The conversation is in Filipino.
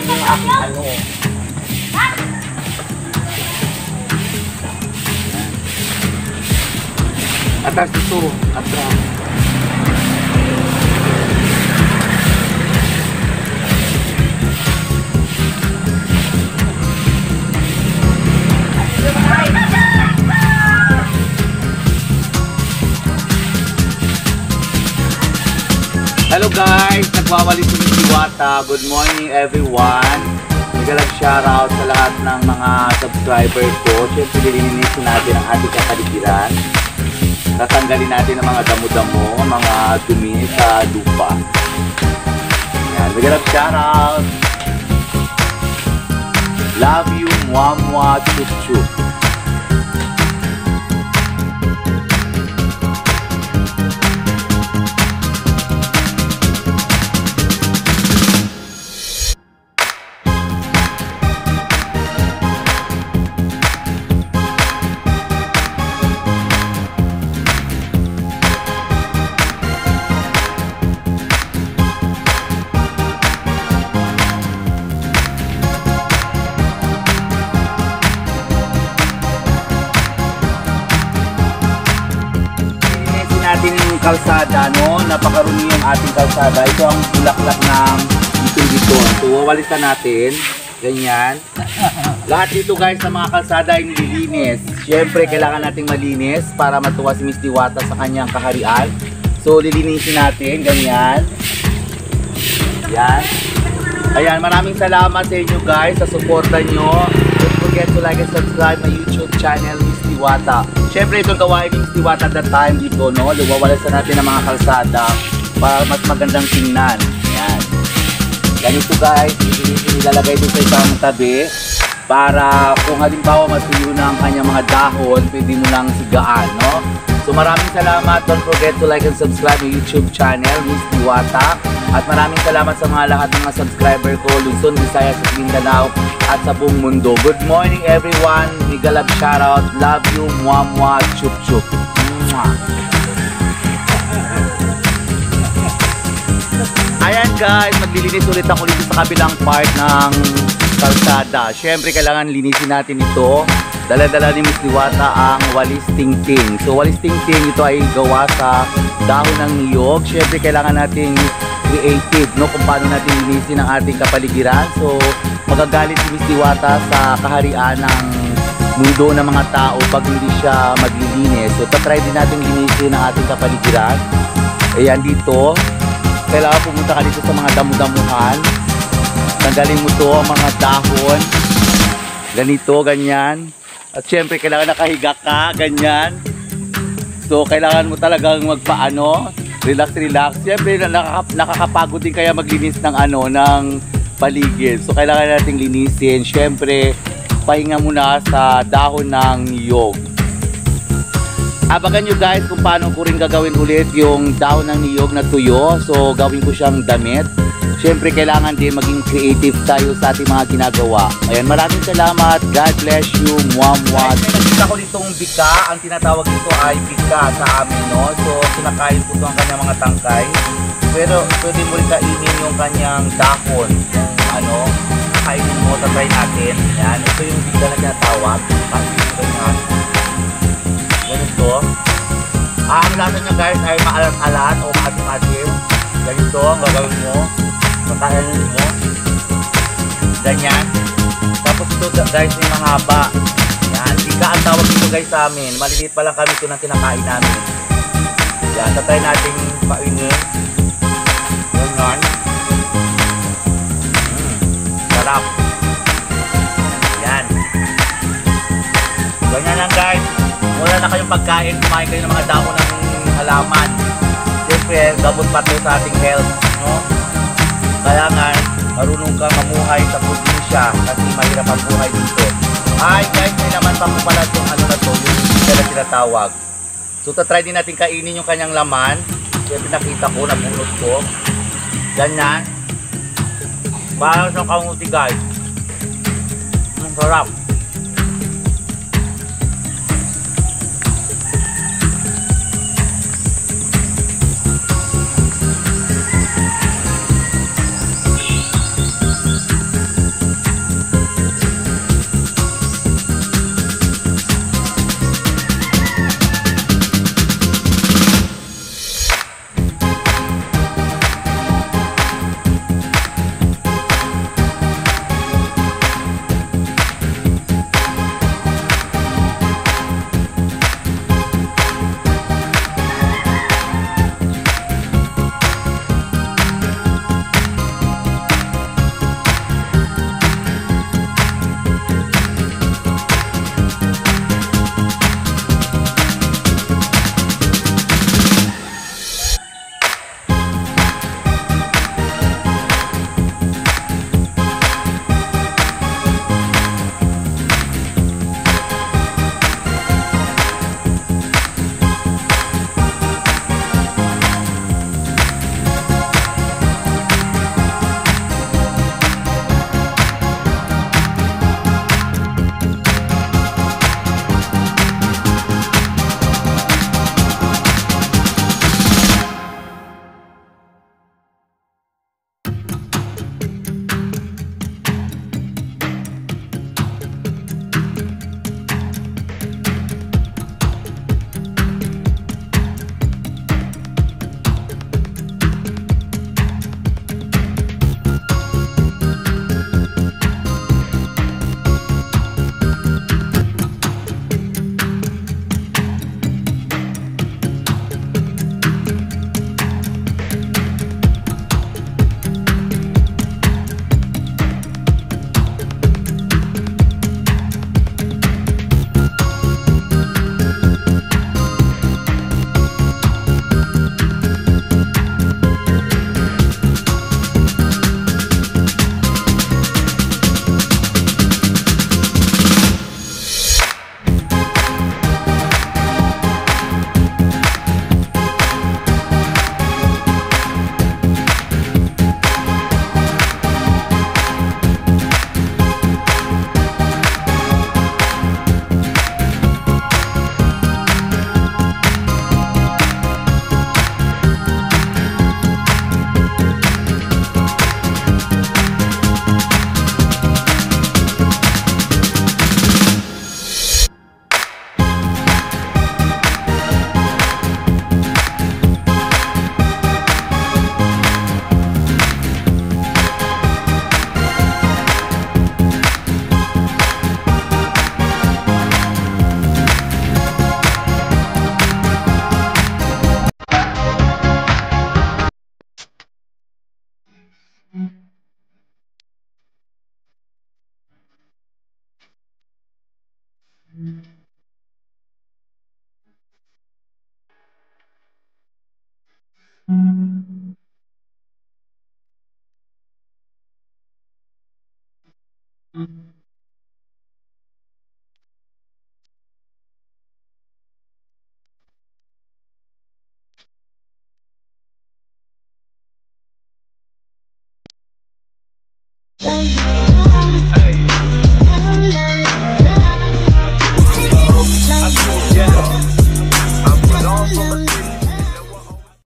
niyo yung aking ano. Atas ito, atas. Hello guys, nagwawalis si Miss Diwata. Good morning everyone. Magalang shoutout sa lahat ng mga subscriber ko. Siyempre lilinisin natin ang ating kapaligiran. Tatanggalin natin ang mga damo-damo, mga dumi sa lupa. Ayan, magalang shoutout. Love you, mwah-mwah, chup-chup. Natin yung kalsada, no? Napakarumi yung ating kalsada. Ito ang bulaklak ng biton-biton. So, wawalisan natin. Ganyan. Lahat dito guys sa mga kalsada ay nililinis. Siyempre, kailangan nating malinis para matuwa si Miss Diwata sa kanyang kaharian. So, lilinisin natin. Ganyan. Yan. Ayan, maraming salamat sa inyo guys sa suporta nyo. Don't forget to like and subscribe my YouTube channel, Miss Diwata. Siyempre itong gawain ni Miss Diwata at that time dito, no? Luwawalasan natin ang mga kalsada para mas magandang tingnan. Ayan. Ganito guys, ilalagay dito sa isang tabi para kung halimbawa matuyo na ang kanyang mga dahon, pwede mo lang sigaan, no? So maraming salamat. Don't forget to like and subscribe my YouTube channel, Miss Diwata. At maraming salamat sa mga lahat ng mga subscriber ko, Luzon, Visayas at Mindanao at sa buong mundo. Good morning everyone. Migalab shoutout. Love you. Mwah mwah. Chup chup. Mwah. Ayan guys, maglilinis ulit ako dito sa kabilang part ng kalsada. Siyempre kailangan linisin natin ito. Dala-dala ni Miss Diwata ang walis ting-ting. So walis ting-ting ito ay gawa sa dahon ng niyog. Siyempre kailangan nating creative, no, kung paano natin linisin ang ating kapaligiran. So magagalit si Miss Diwata sa kaharian ng mundo ng mga tao pag hindi siya maglilinis. So tatry din natin linisin ang ating kapaligiran. Ayan dito, kailangan pumunta ka dito sa mga damo-damuhan. Tanggalin mo to ang mga dahon. Ganito, ganyan. At syempre kailangan nakahiga ka, ganyan. So kailangan mo talagang magpaano, relax. Syempre nakakapagod din kaya maglinis ng ng paligid. So kailangan nating linisin. Syempre pahinga muna sa dahon ng niyog. Abangan nyo guys kung paano ko rin gagawin ulit yung dahon ng niyog na tuyo. So gawin ko siyang damit. Siyempre kailangan din maging creative tayo sa ating mga ginagawa. Ayan, maraming salamat. God bless you. Mwah mwah. May nakita ko ditong bika. Ang tinatawag dito ay bika sa amin, no? So kinakain po ito ang kanyang mga tangkay. Pero pwede mo rin kainin yung kanyang dahon. Yung kainin mo, tatry natin. Yan, ito yung bika na tinatawag. Ganyan. Ganito. Ang lasa niya guys ay maalat-alat o maasim-asim. Ganito ang gagawin mo. Patayin mo. Ganyan. Tapos ito guys may mahaba. Yan. Bika ang tawag dito guys sa amin. Maliliit pa lang kami ito ng kinakain namin. Yan. Tatry natin painin. Ganyan. Sarap. Yan. Ganyan lang guys. Wala na kayong pagkain. Kumain kayo ng mga dahon ng halaman. Siyempre, gamot pa ito sa ating health. No? Kaya nga, marunong ka mamuhay sa probinsya kasi mahirap ang buhay dito. Ay guys, may naman pa po pala itong na to, yung hindi na tinatawag. So tatry din natin kainin yung kanyang laman. Siyempre nakita ko, nabunot ko. Ganyan. Parang siyang kamuti guys. Ang sarap. you.